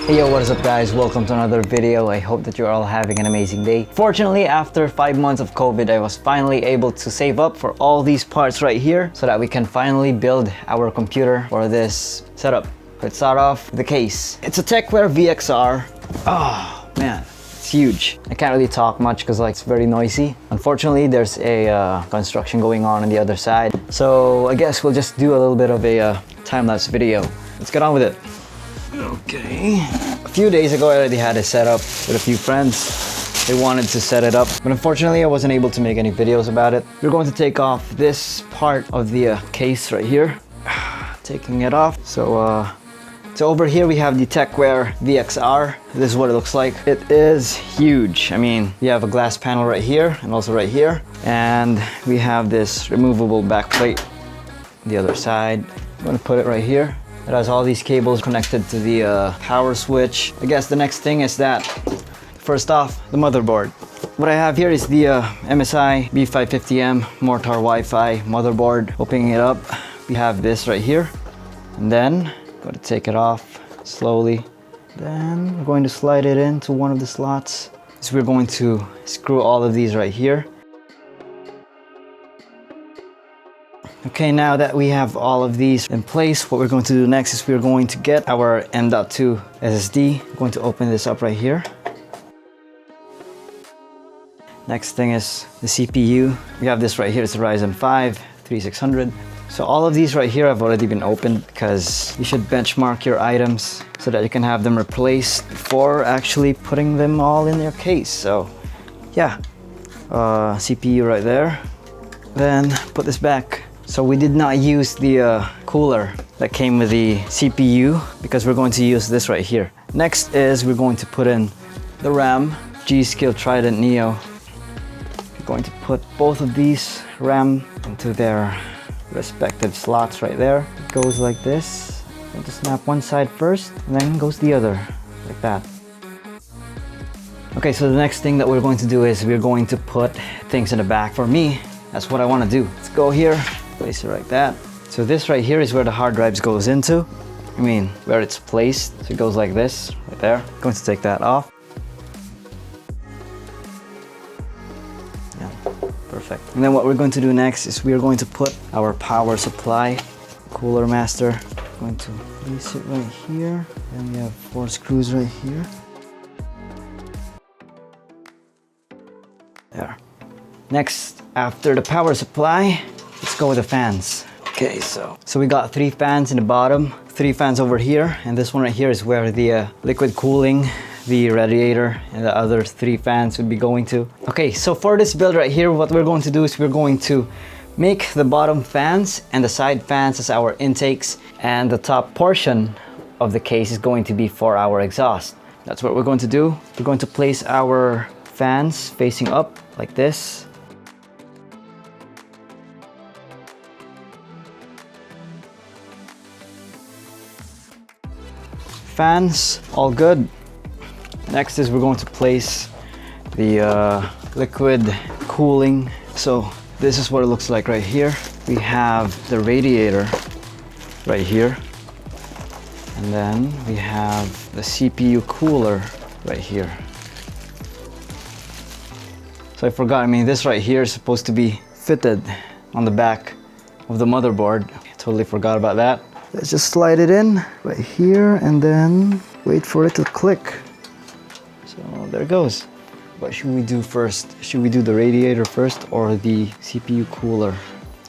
Hey yo, what is up guys? Welcome to another video. I hope that you're all having an amazing day. Fortunately, after 5 months of COVID, I was finally able to save up for all these parts right here so that we can finally build our computer for this setup. Let's start off with the case. It's a Tecware VXR. Oh man, it's huge. I can't really talk much because it's very noisy. Unfortunately, there's a construction going on the other side. So I guess we'll just do a little bit of a time-lapse video. Let's get on with it. Okay. A few days ago, I already had it set up with a few friends. They wanted to set it up, but unfortunately, I wasn't able to make any videos about it. We're going to take off this part of the case right here. Taking it off. So over here, we have the Tecware VXR. This is what it looks like. It is huge. I mean, you have a glass panel right here and also right here. And we have this removable back plate on the other side. I'm gonna put it right here. It has all these cables connected to the power switch. I guess the next thing is that, first off, the motherboard. What I have here is the MSI B550M Mortar Wi-Fi motherboard. Opening it up, we have this right here. And then, I'm going to take it off slowly. Then, we're going to slide it into one of the slots. So we're going to screw all of these right here. Okay, now that we have all of these in place, what we're going to do next is we're going to get our M.2 SSD. I'm going to open this up right here. Next thing is the CPU. We have this right here, it's a Ryzen 5 3600. So all of these right here have already been opened because you should benchmark your items so that you can have them replaced before actually putting them all in your case. So yeah, CPU right there. Then put this back. So we did not use the cooler that came with the CPU because we're going to use this right here. Next is we're going to put in the RAM, GSkill Trident Neo. We're going to put both of these RAM into their respective slots right there. It goes like this. I'm going to snap one side first and then goes the other, like that. Okay, so the next thing that we're going to do is we're going to put things in the back. For me, that's what I want to do. Let's go here. Place it like that. So this right here is where the hard drives goes into. I mean, where it's placed. So it goes like this, right there. I'm going to take that off. Yeah, perfect. And then what we're going to do next is we're going to put our power supply, cooler master. I'm going to place it right here. And we have 4 screws right here. There. Next, after the power supply, let's go with the fans. Okay, so we got 3 fans in the bottom, 3 fans over here, and this one right here is where the liquid cooling, the radiator, and the other 3 fans would be going to. Okay, so for this build right here, what we're going to do is we're going to make the bottom fans and the side fans as our intakes, and the top portion of the case is going to be for our exhaust. That's what we're going to do. We're going to place our fans facing up like this. Fans, all good. Next is we're going to place the liquid cooling. So this is what it looks like right here. We have the radiator right here. And then we have the CPU cooler right here. So I forgot, I mean, this right here is supposed to be fitted on the back of the motherboard. I totally forgot about that. Let's just slide it in right here and then wait for it to click. So there it goes. What should we do first? Should we do the radiator first or the CPU cooler?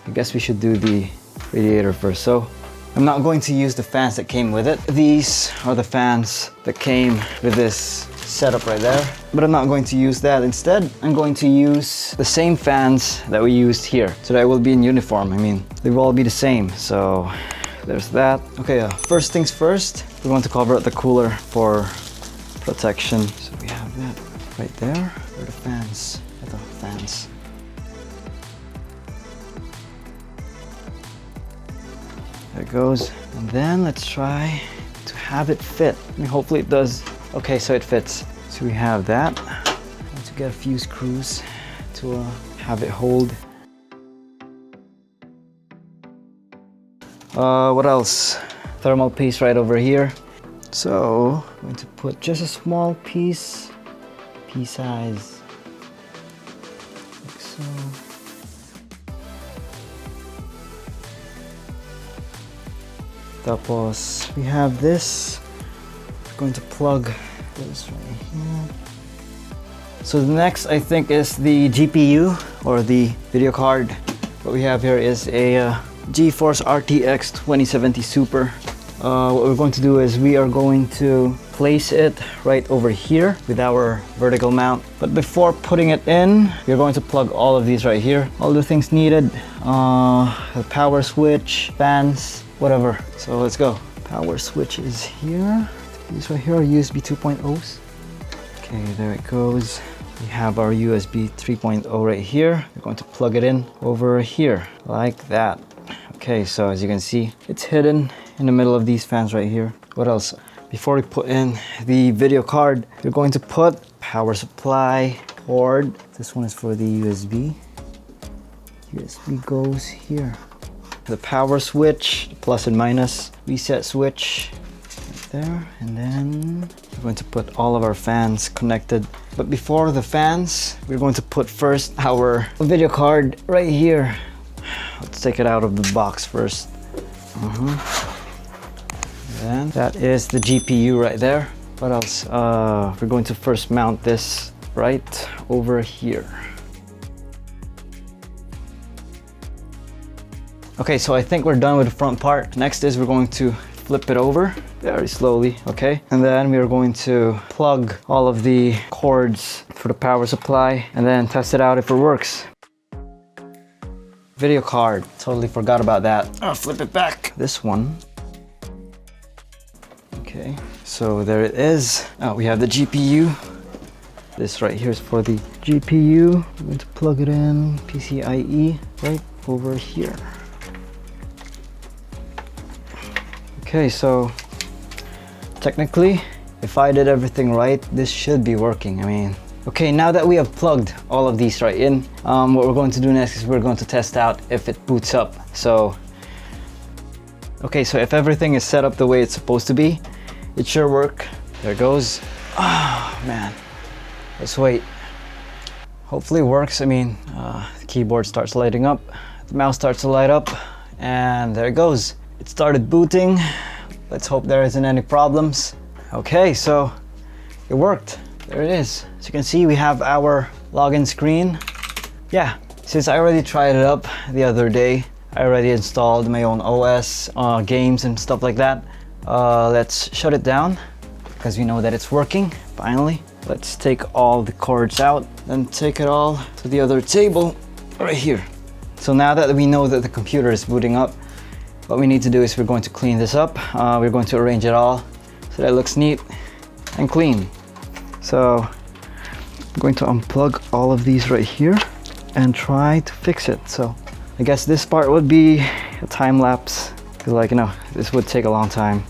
I guess we should do the radiator first. So I'm not going to use the fans that came with it. These are the fans that came with this setup right there. But I'm not going to use that. Instead, I'm going to use the same fans that we used here. So that will be in uniform. I mean, they will all be the same. So there's that. Okay, first things first, we want to cover up the cooler for protection. So we have that right there. Where the fans? The fans. There it goes. And then let's try to have it fit. I mean, hopefully it does. Okay, so it fits. So we have that. I want to get a few screws to have it hold. What else? Thermal paste right over here. So I'm going to put just a small piece, pea size, like so. Tapos we have this. We're going to plug this right here. So the next I think is the GPU or the video card. What we have here is a GeForce RTX 2070 Super. What we're going to do is we are going to place it right over here with our vertical mount. But before putting it in, we're going to plug all of these right here. All the things needed, the power switch, fans, whatever. So let's go. Power switch is here. These right here are USB 2.0s. Okay, there it goes. We have our USB 3.0 right here. We're going to plug it in over here like that. Okay, so as you can see, it's hidden in the middle of these fans right here. What else? Before we put in the video card, we're going to put power supply cord. This one is for the USB. USB goes here. The power switch, plus and minus, reset switch right there. And then we're going to put all of our fans connected. But before the fans, we're going to put first our video card right here. Let's take it out of the box first. Then that is the GPU right there. What else? We're going to first mount this right over here. Okay, so I think we're done with the front part. Next is we're going to flip it over very slowly, okay? And then we are going to plug all of the cords for the power supply and then test it out if it works. Video card, totally forgot about that. I'll flip it back. This one. Okay, so there it is. We have the GPU. This right here is for the GPU. I'm going to plug it in, PCIe, right over here. Okay, so technically, if I did everything right, this should be working. I mean, okay, now that we have plugged all of these right in, what we're going to do next is we're going to test out if it boots up. So, okay, so if everything is set up the way it's supposed to be, it should work. There it goes. Oh, man. Let's wait. Hopefully it works. I mean, the keyboard starts lighting up, the mouse starts to light up, and there it goes. It started booting. Let's hope there isn't any problems. Okay, so it worked. There it is. As you can see, we have our login screen. Yeah, since I already tried it up the other day, I already installed my own OS, games and stuff like that. Let's shut it down because we know that it's working, finally. Let's take all the cords out and take it all to the other table right here. So now that we know that the computer is booting up, what we need to do is we're going to clean this up. We're going to arrange it all so that it looks neat and clean. So I'm going to unplug all of these right here and try to fix it. So I guess this part would be a time lapse because, like, you know, this would take a long time.